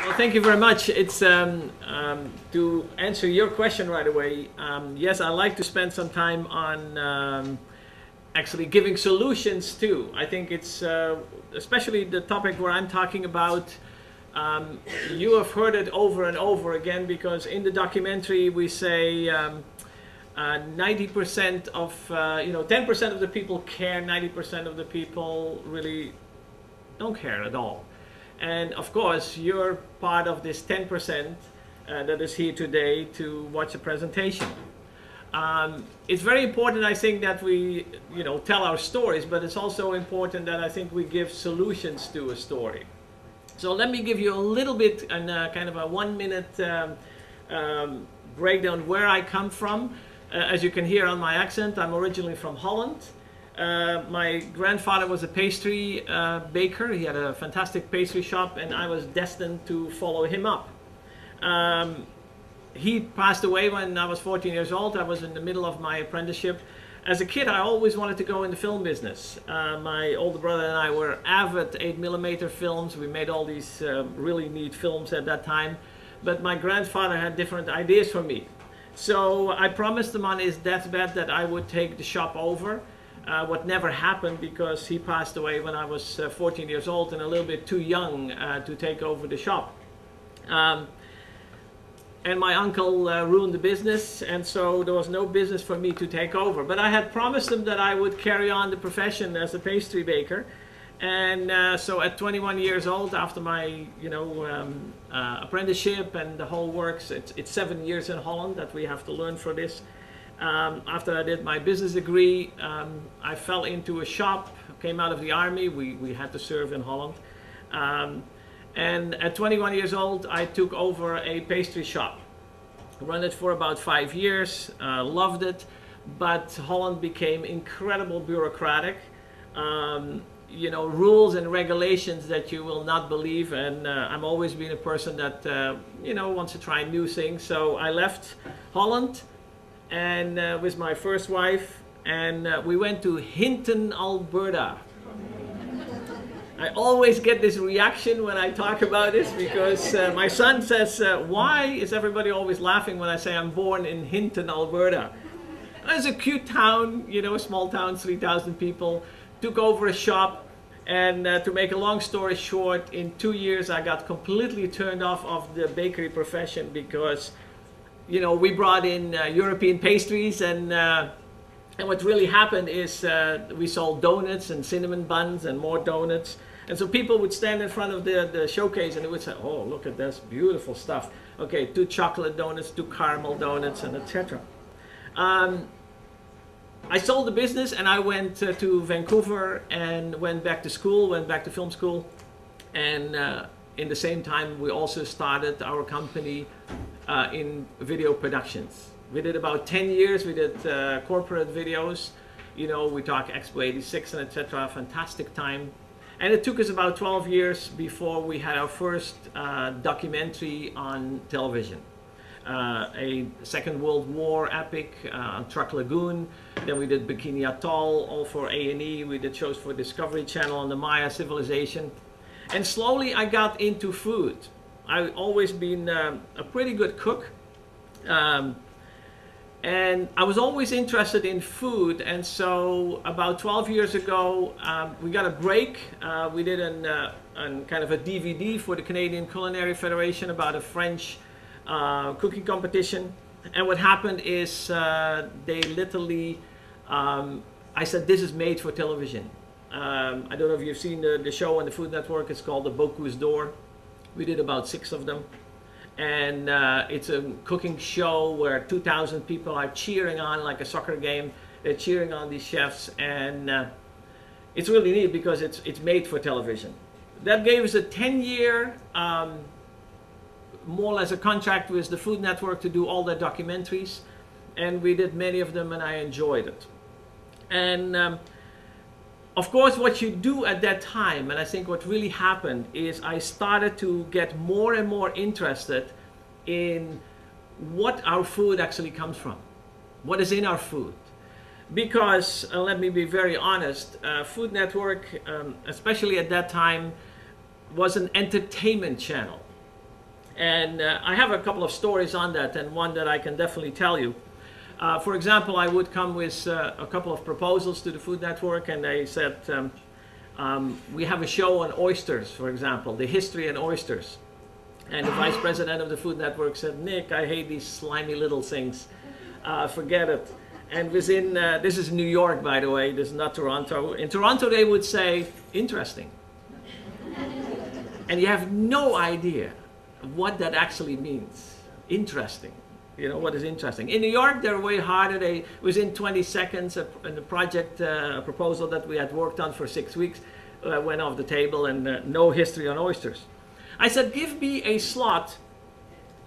Well, thank you very much. It's to answer your question right away. Yes, I like to spend some time on actually giving solutions too. I think it's especially the topic where I'm talking about. You have heard it over and over again because in the documentary we say 90% of 10% of the people care, 90% of the people really don't care at all. And of course, you're part of this 10% that is here today to watch the presentation. It's very important, I think, that we, tell our stories, but it's also important that I think we give solutions to a story. So let me give you a little bit and kind of a 1-minute breakdown where I come from. As you can hear on my accent, I'm originally from Holland. My grandfather was a pastry baker. He had a fantastic pastry shop, and I was destined to follow him up. He passed away when I was 14 years old. I was in the middle of my apprenticeship. As a kid, I always wanted to go in the film business. My older brother and I were avid 8mm films. We made all these really neat films at that time. But my grandfather had different ideas for me. So I promised him on his deathbed that I would take the shop over. What never happened because he passed away when I was 14 years old and a little bit too young to take over the shop. And my uncle ruined the business, and so there was no business for me to take over. But I had promised him that I would carry on the profession as a pastry baker. And so at 21 years old, after my apprenticeship and the whole works, it's 7 years in Holland that we have to learn for this. After I did my business degree, I fell into a shop, came out of the army. We had to serve in Holland. And at 21 years old, I took over a pastry shop. Ran it for about 5 years, loved it, but Holland became incredibly bureaucratic. Rules and regulations that you will not believe, and I'm always been a person that wants to try new things. So I left Holland and with my first wife, and we went to Hinton, Alberta. I always get this reaction when I talk about this because my son says, why is everybody always laughing when I say I'm born in Hinton, Alberta? It's a cute town, a small town, 3,000 people. Took over a shop, and to make a long story short, in 2 years I got completely turned off of the bakery profession because, we brought in European pastries, and what really happened is we sold donuts and cinnamon buns and more donuts. And so people would stand in front of the showcase and they would say, oh, look at this beautiful stuff. Okay, 2 chocolate donuts, 2 caramel donuts, and etc. I sold the business and I went to Vancouver and went back to school, went back to film school. And in the same time, we also started our company in video productions. We did about 10 years. We did corporate videos. We talk Expo 86 and etc. Fantastic time. And it took us about 12 years before we had our first documentary on television. A Second World War epic on Truck Lagoon. Then we did Bikini Atoll, all for A&E. We did shows for Discovery Channel on the Maya civilization. And slowly I got into food. I've always been a pretty good cook. And I was always interested in food, and so about 12 years ago, we got a break. We did kind of a DVD for the Canadian Culinary Federation about a French cooking competition. And what happened is they literally, I said, this is made for television. I don't know if you've seen the show on the Food Network. It's called The Bocuse d'Or. We did about 6 of them. And it's a cooking show where 2,000 people are cheering on like a soccer game. They're cheering on these chefs, and it's really neat because it's made for television. That gave us a 10-year, more or less a contract with the Food Network to do all their documentaries, and we did many of them, and I enjoyed it. And of course, what you do at that time, and I think what really happened, is I started to get more and more interested in what our food actually comes from. What is in our food? Because, let me be very honest, Food Network, especially at that time, was an entertainment channel. And I have a couple of stories on that, and one that I can definitely tell you. For example, I would come with a couple of proposals to the Food Network, and they said, we have a show on oysters, for example, the history in oysters. And the vice president of the Food Network said, Nick, I hate these slimy little things. Forget it. And within, this is New York, by the way, this is not Toronto. In Toronto, they would say, interesting. And you have no idea what that actually means. Interesting. You know, what is interesting? In New York, they're way harder. They, within 20 seconds, a project, a proposal that we had worked on for 6 weeks went off the table, and no history on oysters. I said, give me a slot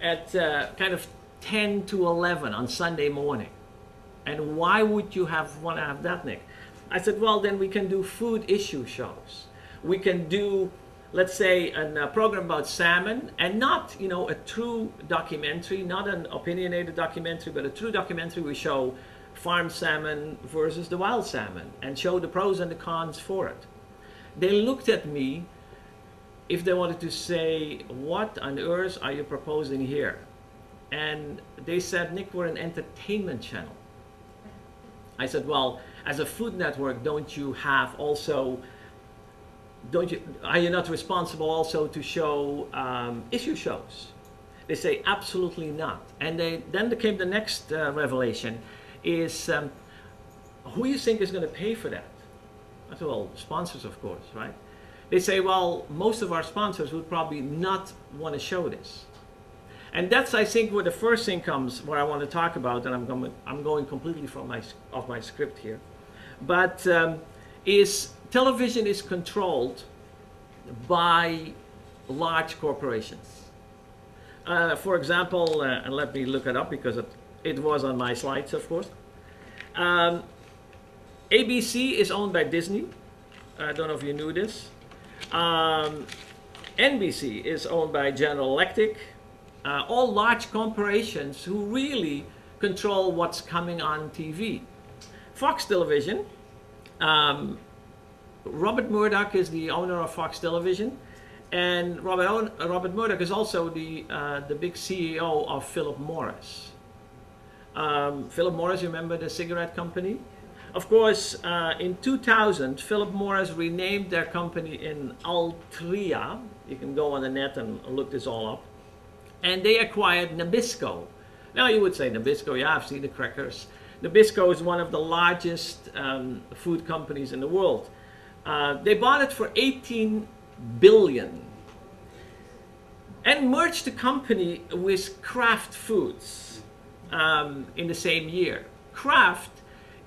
at kind of 10 to 11 on Sunday morning. And why would you want to have that, Nick? I said, well, then we can do food issue shows. We can do, let's say, a program about salmon, and not, you know, a true documentary, not an opinionated documentary, but a true documentary. We show farm salmon versus the wild salmon and show the pros and the cons for it. They looked at me if they wanted to say, what on earth are you proposing here? And they said, Nick, we're an entertainment channel. I said, well, as a Food Network, don't you have also, are you not responsible also to show issue shows? They say, absolutely not. And then there came the next revelation, is who you think is going to pay for that? I said, well, sponsors, of course, right? They say, well, most of our sponsors would probably not want to show this. And that's, I think, where the first thing comes, where I want to talk about, and I'm going completely off my script here. But is television is controlled by large corporations. For example, and let me look it up because it was on my slides, of course. ABC is owned by Disney. I don't know if you knew this. NBC is owned by General Electric. All large corporations who really control what's coming on TV. Fox Television, Robert Murdoch is the owner of Fox Television, and Robert Murdoch is also the big CEO of Philip Morris. Philip Morris, you remember the cigarette company? Of course, in 2000, Philip Morris renamed their company in Altria. You can go on the net and look this all up. And they acquired Nabisco. Now you would say, Nabisco, yeah, I've seen the crackers. Nabisco is one of the largest food companies in the world. They bought it for $18 billion and merged the company with Kraft Foods in the same year. Kraft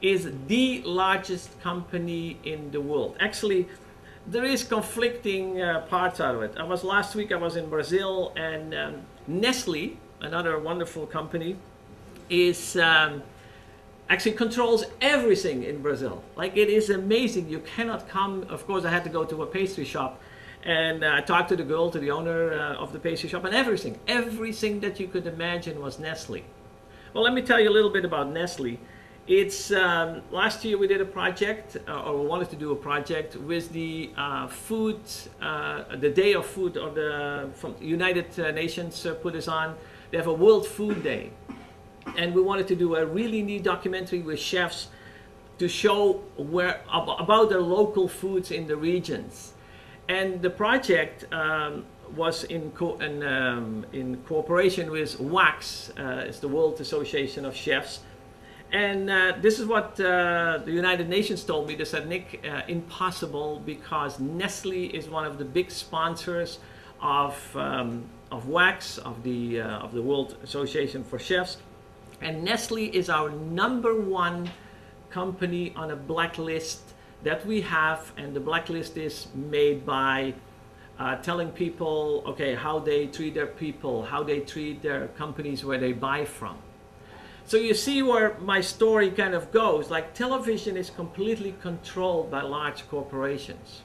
is the largest company in the world. Actually, there is conflicting parts out of it. Last week I was in Brazil, and Nestle, another wonderful company, is actually controls everything in Brazil. Like, it is amazing. You cannot come. Of course, I had to go to a pastry shop, and I talked to the girl, to the owner of the pastry shop, and everything that you could imagine was Nestle. Well, let me tell you a little bit about Nestle. It's last year we did a project, or we wanted to do a project with the the Day of Food, or the United Nations put us on. They have a World Food Day, and we wanted to do a really neat documentary with chefs to show about their local foods in the regions. And the project was in cooperation with WACS, it's the World Association of Chefs. And this is what the United Nations told me. They said, Nick, impossible, because Nestle is one of the big sponsors of WACS, of the World Association for Chefs. And Nestle is our #1 company on a blacklist that we have. And the blacklist is made by telling people, okay, how they treat their people, how they treat their companies where they buy from. So you see where my story kind of goes. Like, television is completely controlled by large corporations.